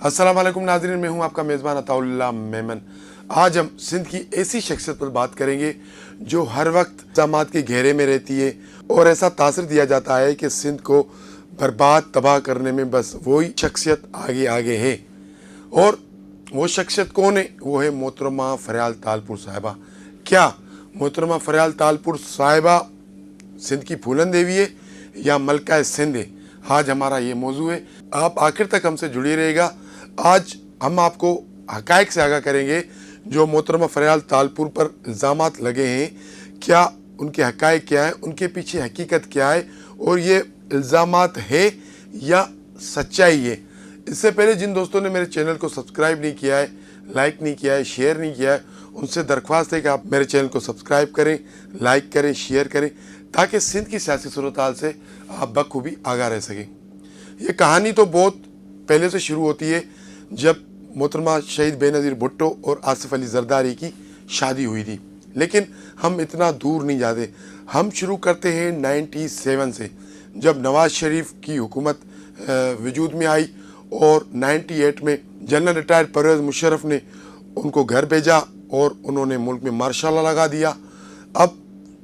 अस्सलाम वालेकुम नाज़रीन, मैं हूं आपका मेज़बान अताउल्लाह मेमन। आज हम सिंध की ऐसी शख्सियत पर बात करेंगे जो हर वक्त इल्ज़ामात के घेरे में रहती है और ऐसा तासर दिया जाता है कि सिंध को बर्बाद तबाह करने में बस वही शख्सियत आगे आगे है। और वो शख्सियत कौन है? वो है मोहतरमा फ़रियाल तालपुर साहिबा। क्या मोहतरमा फ़रियाल तालपुर साहिबा सिंध की फूलन देवी है या मलका सिंध है? आज हमारा ये मौजू है। आप आखिर तक हमसे जुड़ी रहेगा। आज हम आपको हक़ाइक़ से आगाह करेंगे जो मोहतरमा फ़रियाल तालपुर पर इल्ज़ामात लगे हैं, क्या उनके हक़ाइक़ क्या हैं, उनके पीछे हकीकत क्या है और ये इल्ज़ामात है या सच्चाई है। इससे पहले जिन दोस्तों ने मेरे चैनल को सब्सक्राइब नहीं किया है, लाइक नहीं किया है, शेयर नहीं किया है, उनसे दरख्वास्त है कि आप मेरे चैनल को सब्सक्राइब करें, लाइक करें, शेयर करें, ताकि सिंध की सियासी सूरत-हाल से आप बखूबी आगाह रह सकें। ये कहानी तो बहुत पहले से शुरू होती है, जब मोहतरमा शहीद बेनज़ीर भुट्टो और आसिफ अली ज़रदारी की शादी हुई थी। लेकिन हम इतना दूर नहीं जाते, हम शुरू करते हैं 97 से, जब नवाज़ शरीफ की हुकूमत वजूद में आई और 98 में जनरल रिटायर्ड परवेज़ मुशर्रफ ने उनको घर भेजा और उन्होंने मुल्क में मार्शल लॉ लगा दिया। अब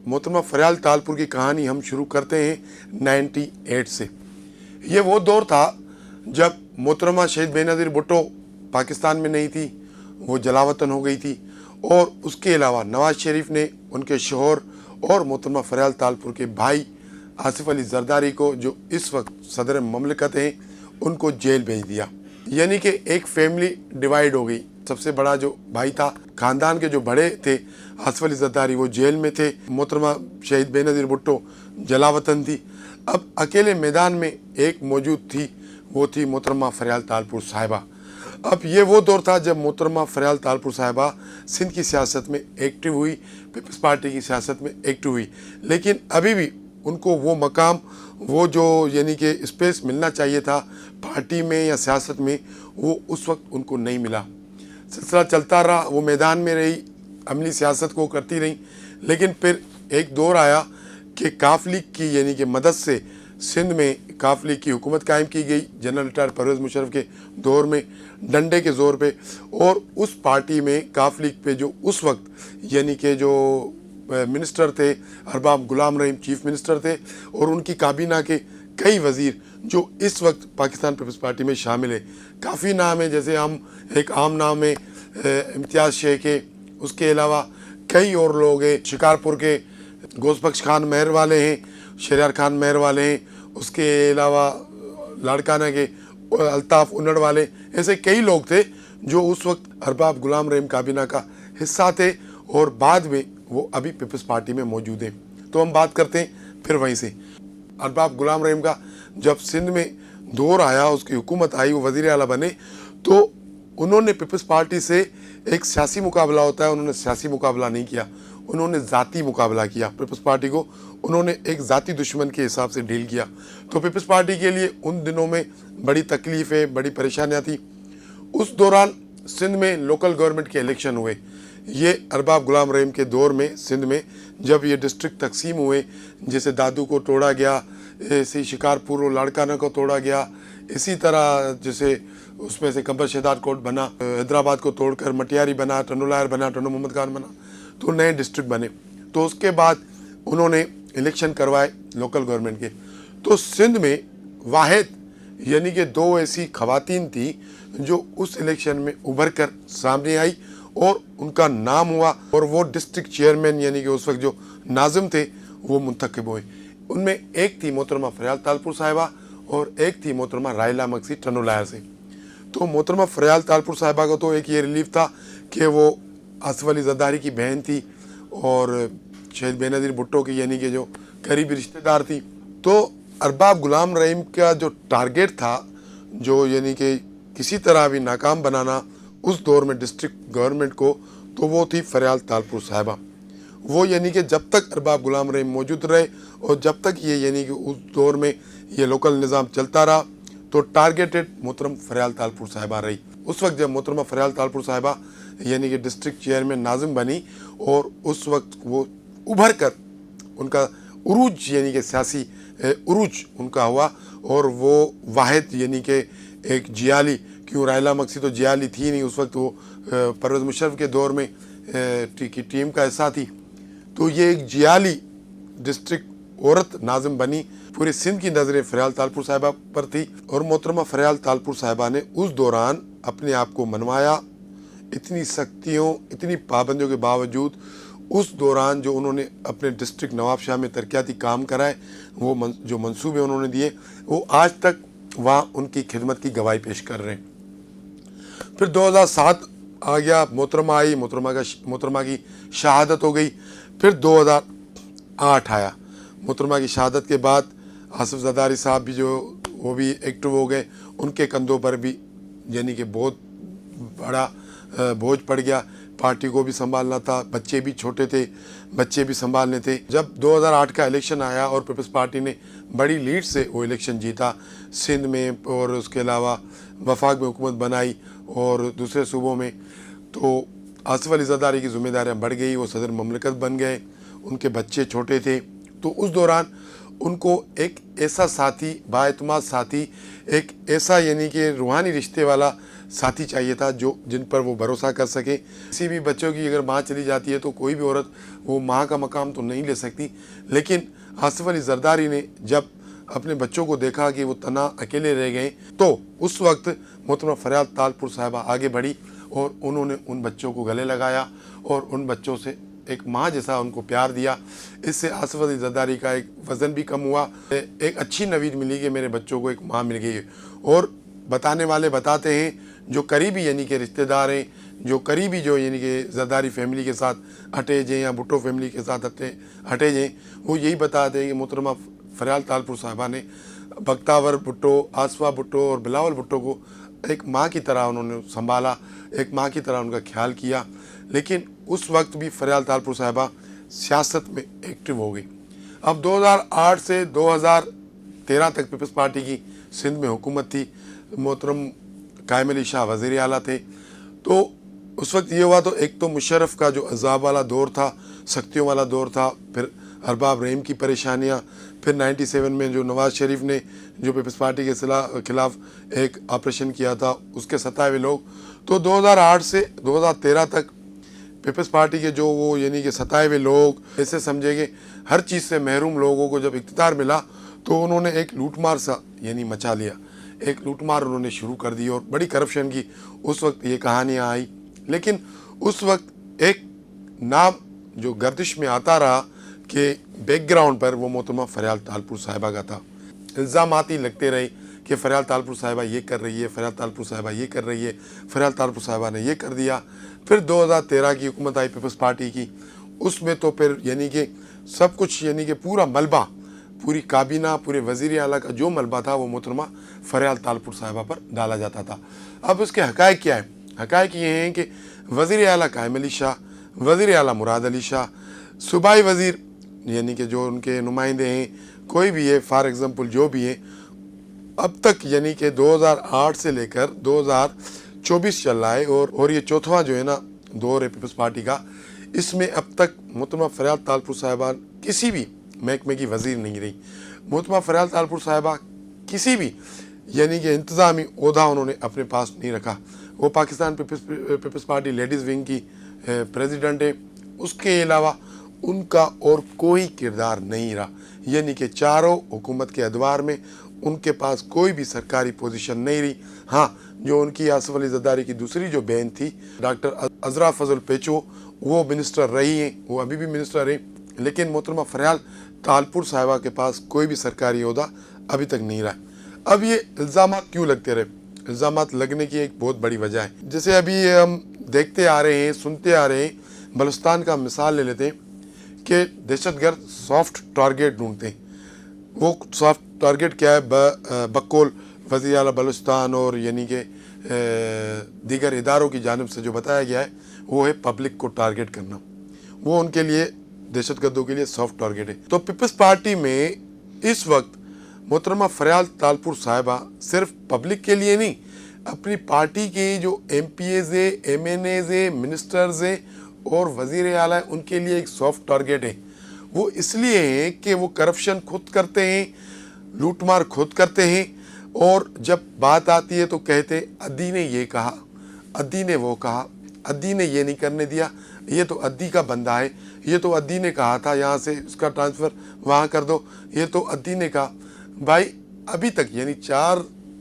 मोहतरमा फ़रियाल तालपुर की कहानी हम शुरू करते हैं 98 से। ये वो दौर था जब मोहतरमा शहीद बेनज़ीर भुट्टो पाकिस्तान में नहीं थी, वो जलावतन हो गई थी। और उसके अलावा नवाज़ शरीफ ने उनके शोहर और मोहतरमा फ़रियाल तालपुर के भाई आसिफ अली ज़रदारी को, जो इस वक्त सदर ममलिकत हैं, उनको जेल भेज दिया। यानी कि एक फैमिली डिवाइड हो गई। सबसे बड़ा जो भाई था, ख़ानदान के जो बड़े थे आसिफ अली ज़रदारी, वो जेल में थे। मोहतरमा शहीद बेनज़ीर भुट्टो जलावतन थी। अब अकेले मैदान में एक मौजूद थी, वो थी मोहतरमा फ़रियाल तालपुर साहिबा। अब ये वो दौर था जब मोहतरमा फ़रियाल तालपुर साहिबा सिंध की सियासत में एक्टिव हुई, पीपल्स पार्टी की सियासत में एक्टिव हुई। लेकिन अभी भी उनको वो मकाम, वो जो यानी कि स्पेस मिलना चाहिए था पार्टी में या सियासत में, वो उस वक्त उनको नहीं मिला। सिलसिला चलता रहा, वो मैदान में रही, अमली सियासत को करती रही। लेकिन फिर एक दौर आया कि काफ लीग की यानी कि मदद से सिंध में काफ लीग की हुकूमत कायम की गई, जनरल रिटायर्ड परवेज़ मुशर्रफ के दौर में, डंडे के ज़ोर पे। और उस पार्टी में काफ लीग पे जो उस वक्त यानी कि जो मिनिस्टर थे, अरबाब गुलाम रहीम चीफ मिनिस्टर थे, और उनकी काबीना के कई वज़ीर जो इस वक्त पाकिस्तान पीपल्स पार्टी में शामिल है। काफ़ी नाम है, जैसे हम एक आम नाम है इम्तियाज़ शेख है, उसके अलावा कई और लोग हैं, शिकारपुर के गोशबख्श खान मेहर वाले हैं, शरियार खान मेहर वाले हैं, उसके अलावा लाड़काना के अल्ताफ़ उन्नड़ वाले, ऐसे कई लोग थे जो उस वक्त अरबाब गुलाम रहीम काबीना का हिस्सा थे और बाद में वो अभी पीपल्स पार्टी में मौजूद हैं। तो हम बात करते हैं फिर वहीं से। अरबाब गुलाम रहीम का जब सिंध में दौर आया, उसकी हुकूमत आई, वो वज़ीर आला बने, तो उन्होंने पीपल्स पार्टी से एक सियासी मुकाबला होता है, उन्होंने सियासी मुकाबला नहीं किया, उन्होंने ज़ाती मुकाबला किया। पीपल्स पार्टी को उन्होंने एक ज़ाती दुश्मन के हिसाब से डील किया। तो पीपल्स पार्टी के लिए उन दिनों में बड़ी तकलीफ़ें, बड़ी परेशानियाँ थी। उस दौरान सिंध में लोकल गवर्नमेंट के इलेक्शन हुए। ये अरबाब गुलाम रहीम के दौर में सिंध में जब ये डिस्ट्रिक्ट तकसीम हुए, जैसे दादू को तोड़ा गया, ऐसे शिकारपुर और लाड़काना को तोड़ा गया, इसी तरह जैसे उसमें से कंबर शहदाद कोट बना, हैदराबाद को तोड़कर मटियारी बना, टनोलायर बना, टनो मोहम्मद खान बना, तो नए डिस्ट्रिक्ट बने। तो उसके बाद उन्होंने इलेक्शन करवाए लोकल गवर्नमेंट के। तो सिंध में वाहिद यानी कि दो ऐसी ख़वातीन थी जो उस इलेक्शन में उभर कर सामने आई और उनका नाम हुआ, और वो डिस्ट्रिक्ट चेयरमैन यानी कि उस वक्त जो नाज़िम थे वो मुंतखब हुए। उनमें एक थी मोहतरमा फ़रियाल तालपुर साहिबा और एक थी मोहतरमा रायला मक्सी टनोलायर से। तो मोहतरमा फ़रियाल तालपुर साहिबा को तो एक ये रिलीफ था कि वो आसिफ अली ज़रदारी की बहन थी और शहीद बेनज़ीर भुट्टो की यानी कि जो करीबी रिश्तेदार थी। तो अरबाब गुलाम रहीम का जो टारगेट था, जो यानी कि किसी तरह भी नाकाम बनाना उस दौर में डिस्ट्रिक्ट गवर्नमेंट को, तो वो थी फ़रियाल तालपुर साहिबा। वो यानी कि जब तक अरबाब गुलाम रहीम मौजूद रहे और जब तक ये यानी कि उस दौर में ये लोकल निज़ाम चलता रहा, तो टारगेटेड मोहतरम फ़रियाल तालपुर साहिबा रही। उस वक्त जब मोहतरमा फ़रियाल तालपुर साहिबा यानी कि डिस्ट्रिक्ट चेयरमैन नाज़िम बनी, और उस वक्त वो उभर कर उनका उरूज यानी कि सियासी उरूज उनका हुआ, और वो वाहिद यानी कि एक जियाली, क्यों रायला मक्सी तो जियाली थी नहीं, उस वक्त वो परवेज़ मुशर्रफ के दौर में की टीम का हिस्सा थी। तो ये एक जियाली डिस्ट्रिक्ट औरत नाज़िम बनी। पूरे सिंध की नज़रें फ़रियाल तालपुर साहिबा पर थी और मोहतरमा फ़रियाल तालपुर साहिबा ने उस दौरान अपने आप को मनवाया। इतनी सख्तियों, इतनी पाबंदियों के बावजूद उस दौरान जो उन्होंने अपने डिस्ट्रिक्ट नवाबशाह में तरक्याती काम कराए, वो जो मंसूबे उन्होंने दिए, वो आज तक वहाँ उनकी खिदमत की गवाही पेश कर रहे हैं। फिर 2007 आ गया, मोहतरमा आई, मोहतरमा की शहादत हो गई। फिर 2008 आया। मोहतरमा की शहादत के बाद आसिफ जरदारी साहब भी जो वो भी एक्टिव हो गए, उनके कंधों पर भी यानी कि बहुत बड़ा बोझ पड़ गया। पार्टी को भी संभालना था, बच्चे भी छोटे थे, बच्चे भी संभालने थे। जब 2008 का इलेक्शन आया और पीपल्स पार्टी ने बड़ी लीड से वो इलेक्शन जीता सिंध में, और उसके अलावा वफाक में हुकूमत बनाई और दूसरे सूबों में, तो आसिफ अली जरदारी की जिम्मेदारियाँ बढ़ गई। वो सदर ममलकत बन गए, उनके बच्चे छोटे थे। तो उस दौरान उनको एक ऐसा साथी, बाएतमाद साथी, एक ऐसा यानी कि रूहानी रिश्ते वाला साथी चाहिए था जो जिन पर वो भरोसा कर सके। किसी भी बच्चों की अगर माँ चली जाती है तो कोई भी औरत वो माँ का मकाम तो नहीं ले सकती, लेकिन आसिफ अली जरदारी ने जब अपने बच्चों को देखा कि वो तना अकेले रह गए, तो उस वक्त मोहतरमा फ़रियाल तालपुर साहिबा आगे बढ़ी और उन्होंने उन बच्चों को गले लगाया और उन बच्चों से एक माँ जैसा उनको प्यार दिया। इससे आसिफ अली जरदारी का एक वज़न भी कम हुआ, एक अच्छी नवीद मिली कि मेरे बच्चों को एक माँ मिल गई है। और बताने वाले बताते हैं, जो करीबी यानी कि रिश्तेदार हैं, जो करीबी जो यानी कि जरदारी फैमिली के साथ हटे जाएँ या भुट्टो फैमिली के साथ हटे जाएँ, वो यही बताते हैं कि मोहतरमा फ़रियाल तालपुर साहिबा ने बख्तावर भुट्टो, आसफा भुट्टो और बिलावल भुट्टो को एक माँ की तरह उन्होंने संभाला, एक माँ की तरह उनका ख्याल किया। लेकिन उस वक्त भी फ़रियाल तालपुर साहिबा सियासत में एक्टिव हो गई। अब 2008 से 2013 तक पीपल्स पार्टी की सिंध में हुकूमत थी। मोहतरम कायम अली शाह वज़ीर आला थे। तो उस वक्त ये हुआ, तो एक तो मुशर्रफ का जो अज़ाब वाला दौर था, सख्तियों वाला दौर था, फिर अरबाब रहीम की परेशानियाँ, फिर 97 में जो नवाज़ शरीफ ने जो पीपल्स पार्टी के खिलाफ एक ऑपरेशन किया था, उसके सताए हुए लोग। तो 2008 से 2013 तक पीपल्स पार्टी के जो वो यानी कि सताए हुए लोग, ऐसे समझे कि हर चीज़ से महरूम लोगों को जब इख्तियार मिला तो उन्होंने एक लूटमार सा यानी मचा लिया, एक लूटमार उन्होंने शुरू कर दी और बड़ी करप्शन की उस वक्त ये कहानियाँ आई। लेकिन उस वक्त एक नाम जो गर्दिश में आता रहा कि बैकग्राउंड पर वो मोहतरमा फ़रियाल तालपुर साहिबा का था। इल्ज़ामात ही लगते रहे कि फ़रियाल तालपुर साहिबा ये कर रही है, फ़रियाल तालपुर साहिबा ये कर रही है, फ़रियाल तालपुर साहिबा ने ये कर दिया। फिर 2013 की हुकूमत आई पीपल्स पार्टी की, उसमें तो फिर यानी कि सब कुछ यानी कि पूरा मलबा, पूरी काबीना, पूरे वज़ीर आला का जो मलबा था वो मोहतरमा फ़रियाल तालपुर साहिबा पर डाला जाता था। अब उसके हक़ाइक़ क्या है? हक़ाइक़ ये हैं कि वज़ीर आला कायम अली शाह, वज़ीर आला मुराद अली शाह, सूबाई वज़ीर यानी कि जो उनके नुमाइंदे हैं, कोई भी है, फॉर एग्ज़ाम्पल जो भी है, अब तक यानी कि 2008 से लेकर 2024 चल रहा है और ये चौथा जो है ना दौर है पीपल्स पार्टी का, इसमें अब तक मोहतरमा फ़रियाल तालपुर साहिबा किसी भी महकमे की वज़ीर नहीं रही। मोहतरमा फ़रियाल तालपुर साहिबा किसी भी यानी कि इंतज़ामी ओहदा उन्होंने अपने पास नहीं रखा। वो Pakistan Peoples Party ladies wing की प्रेसिडेंट है, उसके अलावा उनका और कोई किरदार नहीं रहा। यानी कि चारों हुकूमत के अदवार में उनके पास कोई भी सरकारी पोजीशन नहीं रही। हाँ, जो उनकी आसिफ अली जरदारी की दूसरी जो बहन थी डॉक्टर अज़रा फजल पेचो, वो मिनिस्टर रही हैं, वो अभी भी मिनिस्टर हैं। लेकिन मोहतरमा फ़रियाल तालपुर साहिबा के पास कोई भी सरकारी ओहदा अभी तक नहीं रहा। अब ये इल्ज़ामात क्यों लगते रहे? इल्ज़ामात लगने की एक बहुत बड़ी वजह है। जैसे अभी हम देखते आ रहे हैं, सुनते आ रहे हैं, बलूचिस्तान का मिसाल ले लेते हैं कि दहशतगर्द सॉफ्ट टारगेट ढूंढते हैं। वो सॉफ्ट टारगेट क्या है? बकौल वज़ीर आला बलूचिस्तान और यानी कि दीगर इदारों की जानिब से जो बताया गया है, वो है पब्लिक को टारगेट करना। वो उनके लिए, दहशतगर्दों के लिए सॉफ्ट टारगेट है। तो पीपल्स पार्टी में इस वक्त मोहतरमा फ़रियाल तालपुर साहिबा सिर्फ पब्लिक के लिए नहीं, अपनी पार्टी के जो MPAs है, MNAs है, मिनिस्टर्स हैं और वज़ीर आला है, उनके लिए एक सॉफ्ट टारगेट है। वो इसलिए हैं कि वो करप्शन खुद करते हैं, लूटमार खुद करते हैं اور جب بات آتی ہے تو کہتے ادی نے یہ کہا، ادی نے وہ کہا، ادی نے یہ نہیں کرنے دیا، یہ تو ادی کا بندہ ہے، یہ تو ادی نے کہا تھا یہاں سے اس کا ٹرانسفر وہاں کر دو، یہ تو ادی نے کہا۔ بھائی ابھی تک یعنی 4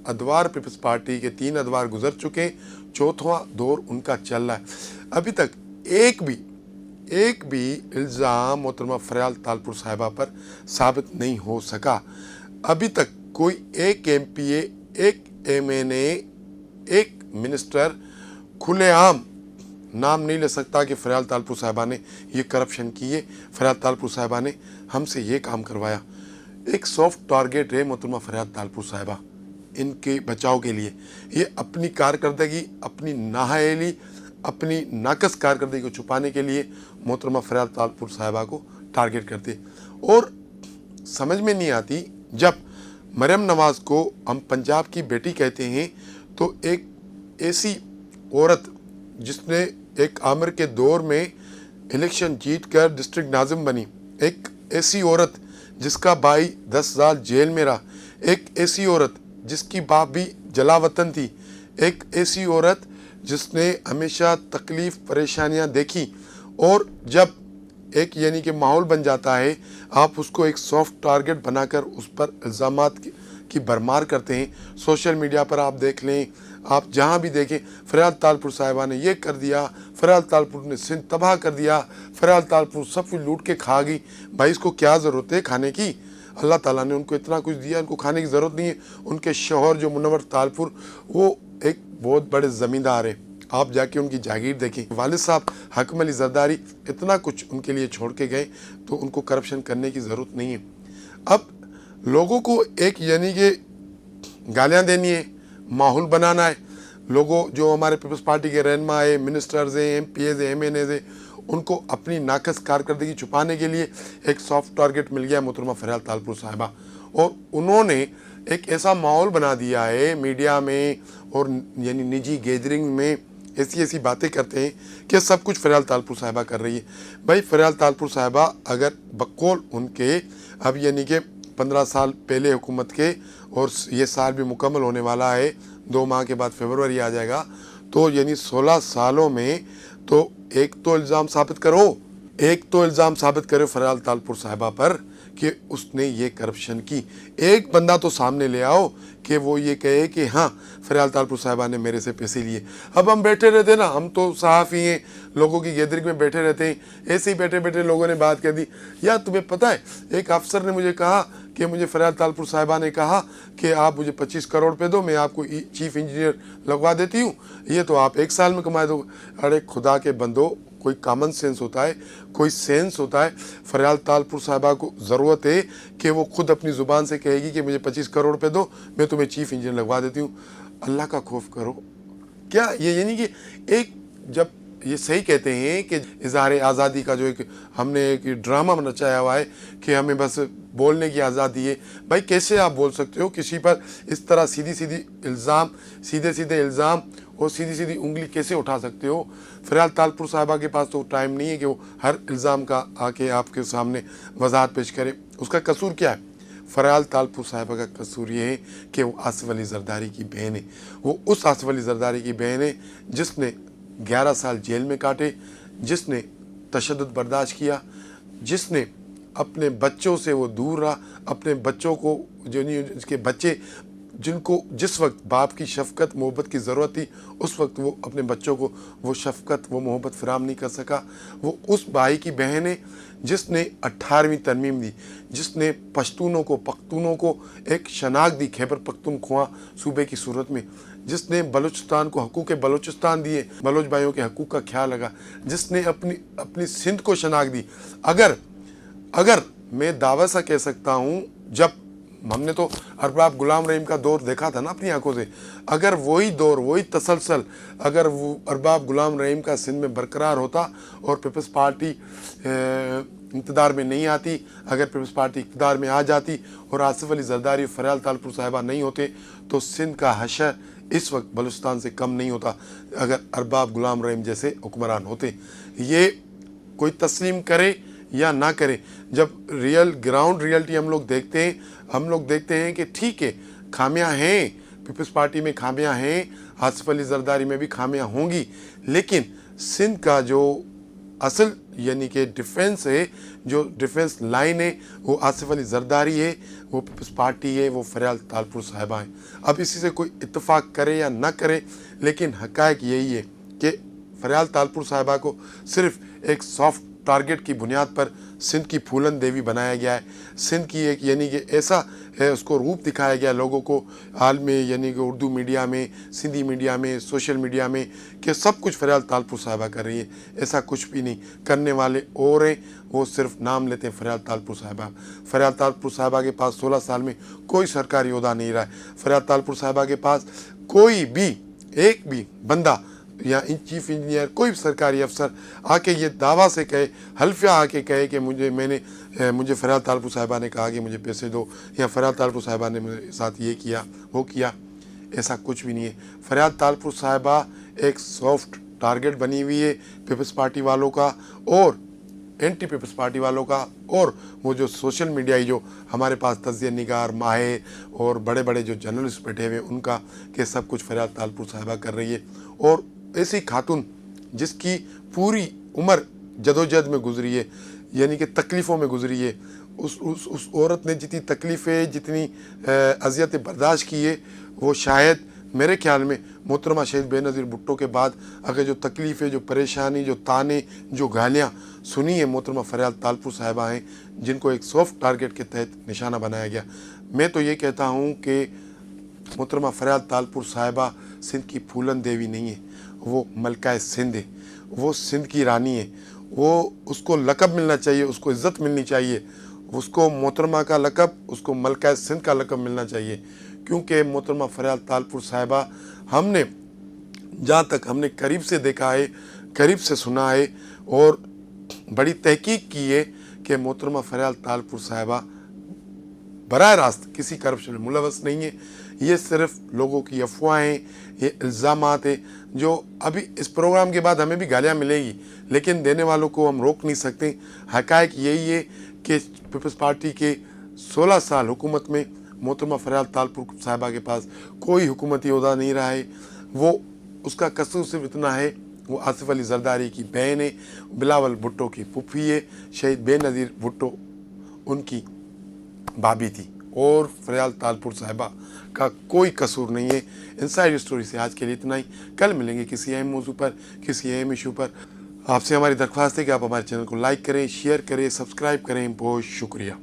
ادوار پیپلز پارٹی کے 3 ادوار گزر چکے، چوتھواں دور ان کا چل رہا ہے، ابھی تک ایک بھی الزام محترمہ فریال تالپور صاحبہ پر ثابت نہیں ہو سکا۔ ابھی تک کوئی ایک ایم پی اے، ایک ایم این اے، ایک منسٹر کھلے عام نام نہیں لے سکتا کہ فریال تالپور صاحبہ نے یہ کرپشن کی ہے، فریال تالپور صاحبہ نے ہم سے یہ کام کروایا۔ ایک سافٹ ٹارگیٹ ہے محترمہ فریال تالپور صاحبہ ان کے بچاؤ کے لیے، یہ اپنی کارکردگی، اپنی نااہلی، اپنی ناقص کارکردگی کو چھپانے کے لیے محترمہ فریال تالپور صاحبہ کو ٹارگیٹ کرتے، اور سمجھ میں نہیں آتی جب مریم نواز کو ہم پنجاب کی بیٹی کہتے ہیں تو ایک ایسی عورت جس نے ایک عامر کے دور میں الیکشن جیت کر ڈسٹرکٹ ناظم بنی، ایک ایسی عورت جس کا بھائی 10 سال جیل میں رہا، ایک ایسی عورت جس کی باپ بھی جلا وطن تھی، ایک ایسی عورت جس نے ہمیشہ تکلیف پریشانیاں دیکھی، اور جب ایک یعنی کہ ماحول بن جاتا ہے آپ اس کو ایک سافٹ ٹارگٹ بنا کر اس پر الزامات کی بھرمار کرتے ہیں۔ سوشل میڈیا پر آپ دیکھ لیں، آپ جہاں بھی دیکھیں فریال تالپور صاحبہ نے یہ کر دیا، فریال تالپور نے سندھ تباہ کر دیا، فریال تالپور سب کچھ لوٹ کے کھا گئی۔ بھائی اس کو کیا ضرورت ہے کھانے کی؟ اللہ تعالیٰ نے ان کو اتنا کچھ دیا، ان کو کھانے کی ضرورت نہیں ہے۔ ان کے شوہر جو منور تالپور وہ ایک بہت بڑے زمیندار ہیں، آپ جا کے ان کی جاگیر دیکھیں۔ والد صاحب حکم علی زرداری اتنا کچھ ان کے لیے چھوڑ کے گئے، تو ان کو کرپشن کرنے کی ضرورت نہیں ہے۔ اب لوگوں کو ایک یعنی کہ گالیاں دینی ہے، ماحول بنانا ہے، لوگوں جو ہمارے پیپلز پارٹی کے رہنما ہیں، منسٹرز ہیں، ایم پی ایز ہیں، ایم این ایز ہیں، ان کو اپنی ناقص کارکردگی چھپانے کے لیے ایک سافٹ ٹارگٹ مل گیا محترمہ فریال تالپور صاحبہ، اور انہوں نے ایک ایسا ماحول بنا دیا ہے میڈیا میں اور یعنی نجی گیدرنگ میں، ایسی باتیں کرتے ہیں کہ سب کچھ فریال تالپور صاحبہ کر رہی ہے۔ بھائی فریال تالپور صاحبہ اگر بقول ان کے اب یعنی کہ 15 سال پہلے حکومت کے، اور یہ سال بھی مکمل ہونے والا ہے، 2 ماہ کے بعد فروری آ جائے گا، تو یعنی 16 سالوں میں تو ایک تو الزام ثابت کرے فریال تالپور صاحبہ پر کہ اس نے یہ کرپشن کی۔ ایک بندہ تو سامنے لے آؤ کہ وہ یہ کہے کہ ہاں فریال تالپور صاحبہ نے میرے سے پیسے لیے۔ اب ہم بیٹھے رہتے نا، ہم تو صحافی ہیں، لوگوں کی گیدرنگ میں بیٹھے رہتے ہیں، ایسے ہی بیٹھے لوگوں نے بات کر دی، یا تمہیں پتہ ہے ایک افسر نے مجھے کہا کہ مجھے فریال تالپور صاحبہ نے کہا کہ آپ مجھے 25 کروڑ پہ دو، میں آپ کو چیف انجینئر لگوا دیتی ہوں، یہ تو آپ 1 سال میں کما دو۔ ارے خدا کے بندو، کوئی کامن سینس ہوتا ہے، کوئی سینس ہوتا ہے۔ فریال تالپور صاحبہ کو ضرورت ہے کہ وہ خود اپنی زبان سے کہے گی کہ مجھے 25 کروڑ پہ دو، میں تمہیں چیف انجینئر لگوا دیتی ہوں۔ اللہ کا خوف کرو۔ کیا یہ یعنی کہ ایک جب یہ صحیح کہتے ہیں کہ اظہار آزادی کا جو ایک ہم نے ایک ڈرامہ نچایا ہوا ہے کہ ہمیں بس بولنے کی آزادی ہے، بھائی کیسے آپ بول سکتے ہو کسی پر اس طرح سیدھے الزام اور سیدھی انگلی کیسے اٹھا سکتے ہو؟ فریال تالپور صاحبہ کے پاس تو ٹائم نہیں ہے کہ وہ ہر الزام کا آ کے آپ کے سامنے وضاحت پیش کرے۔ اس کا قصور کیا ہے؟ فریال تالپور صاحبہ کا قصور یہ ہے کہ وہ آصف علی زرداری کی بہن ہے، وہ اس آصف علی زرداری کی بہن ہے جس نے 11 سال جیل میں کاٹے، جس نے تشدد برداشت کیا، جس نے اپنے بچوں سے وہ دور رہا، اپنے بچوں کو جس کے بچے جن کو جس وقت باپ کی شفقت محبت کی ضرورت تھی، اس وقت وہ اپنے بچوں کو وہ شفقت وہ محبت فراہم نہیں کر سکا۔ وہ اس بھائی کی بہن ہے جس نے 18ویں ترمیم دی، جس نے پختونوں کو ایک شناخت دی خیبر پختونخوا صوبے کی صورت میں، جس نے بلوچستان کو حقوق بلوچستان دیے، بلوچ بھائیوں کے حقوق کا خیال رکھا، جس نے اپنی سندھ کو شناخت دی۔ اگر میں دعویٰ سے کہہ سکتا ہوں، جب ہم نے تو ارباب غلام رحیم کا دور دیکھا تھا نا اپنی آنکھوں سے، اگر وہی دور وہی تسلسل اگر وہ ارباب غلام رحیم کا سندھ میں برقرار ہوتا اور پیپلز پارٹی اقتدار میں نہیں آتی، اگر پیپلز پارٹی اقتدار میں آ جاتی اور آصف علی زرداری فریال تالپور صاحبہ نہیں ہوتے، تو سندھ کا حشر اس وقت بلوچستان سے کم نہیں ہوتا اگر ارباب غلام رحیم جیسے حکمران ہوتے۔ یہ کوئی تسلیم کرے یا نہ کرے، جب گراؤنڈ ریئلٹی ہم لوگ دیکھتے ہیں کہ ٹھیک ہے खामियां हैं, पीपल्स पार्टी में खामियां हैं, आसिफ अली जरदारी में भी खामियां होंगी, लेकिन सिंध का जो असल यानी कि डिफेंस है, जो डिफेंस लाइन है, वो आसिफ अली जरदारी है, वो पीपल्स पार्टी है, वो फरियाल तालपुर साहिबा है। अब इसी से कोई इत्तेफाक करे या ना करे, लेकिन हक़ाइक़ यही है कि फरियाल तालपुर साहिबा को सिर्फ एक सॉफ्ट टारगेट की बुनियाद पर सिंध की फूलन देवी बनाया गया है। सिंध की एक यानी कि ऐसा है उसको रूप दिखाया गया लोगों को हाल में, यानी कि उर्दू मीडिया में, सिंधी मीडिया में, सोशल मीडिया में, कि सब कुछ फरियाल तालपुर साहिबा कर रही है। ऐसा कुछ भी नहीं, करने वाले और हैं, वो सिर्फ नाम लेते हैं फरियाल तालपुर साहिबा। फरियाल तालपुर साहिबा के पास 16 साल में कोई सरकारी ओहदा नहीं रहा है। फरियाल तालपुर साहिबा के पास कोई भी एक भी बंदा या चीफ इंजीनियर, कोई भी सरकारी अफसर आके ये दावा से कहे, हल्फिया आके कहे कि मुझे फरियाल तालपुर साहिबा ने कहा कि मुझे पैसे दो, या फरियाल तालपुर साहिबा ने मेरे साथ ये किया वो किया, ऐसा कुछ भी नहीं है। फरियाल तालपुर साहिबा एक सॉफ्ट टारगेट बनी हुई है पीपल्स पार्टी वालों का और एंटी पीपल्स पार्टी वालों का, और वो जो सोशल मीडिया ही जो हमारे पास तज्ज़िया निगार, माहिर और बड़े बड़े जो जर्नलिस्ट बैठे हुए उनका, कि सब कुछ फरियाल तालपुर साहिबा कर रही है। और ऐसी खातून जिसकी पूरी उम्र जदोजहद में गुजरी है, यानी कि तकलीफ़ों में गुजरी है, उस औरत ने जितनी तकलीफ़ें, जितनी अज़ियतें बर्दाश्त की है, वो शायद मेरे ख्याल में मोहतरमा शहीद बेनज़ीर भुट्टो के बाद अगर जो तकलीफ़ें, जो परेशानी, जो ताने, जो गालियाँ सुनी है, मोहतरमा फरियाल तालपुर साहिबा हैं, जिनको एक सॉफ्ट टारगेट के तहत निशाना बनाया गया। मैं तो ये कहता हूँ कि मोहतरमा फरियाल तालपुर साहिबा सिंध की फूलन देवी नहीं है, वो मलकाए सिंध है, वो सिंध की रानी है। वो उसको लक़ब मिलना चाहिए, उसको इज़्ज़त मिलनी चाहिए, उसको मोहतरमा का लक़ब, उसको मलकाए सिंध का लक़ब मिलना चाहिए, क्योंकि मोहतरमा फरियाल तालपुर साहिबा हमने जहाँ तक हमने करीब से देखा है, करीब से सुना है और बड़ी तहकीक की है कि मोहतरमा फरियाल तालपुर साहिबा बराह रास्त किसी करप्शन में मुलवस नहीं है। ये सिर्फ लोगों की अफवाहें, ये इल्ज़ामात है जो अभी इस प्रोग्राम के बाद हमें भी गालियाँ मिलेगी, लेकिन देने वालों को हम रोक नहीं सकते। हक़ाइक़ यही है कि पीपल्स पार्टी के 16 साल हुकूमत में मोहतरमा फरियाल तालपुर साहिबा के पास कोई हुकूमती ओहदा नहीं रहा है। वो उसका कसूर सिर्फ इतना है, वो आसिफ अली जरदारी की बहन है, बिलावल भुट्टो की फूफी है, शहीद बेनज़ीर भुट्टो उनकी भाभी थी, और फरियाल तालपुर साहिबा का कोई कसूर नहीं है। इनसाइड स्टोरी से आज के लिए इतना ही। कल मिलेंगे किसी अहम मौजू पर, किसी अहम इशू पर। आपसे हमारी दरख्वास्त है कि आप हमारे चैनल को लाइक करें, शेयर करें, सब्सक्राइब करें। बहुत शुक्रिया।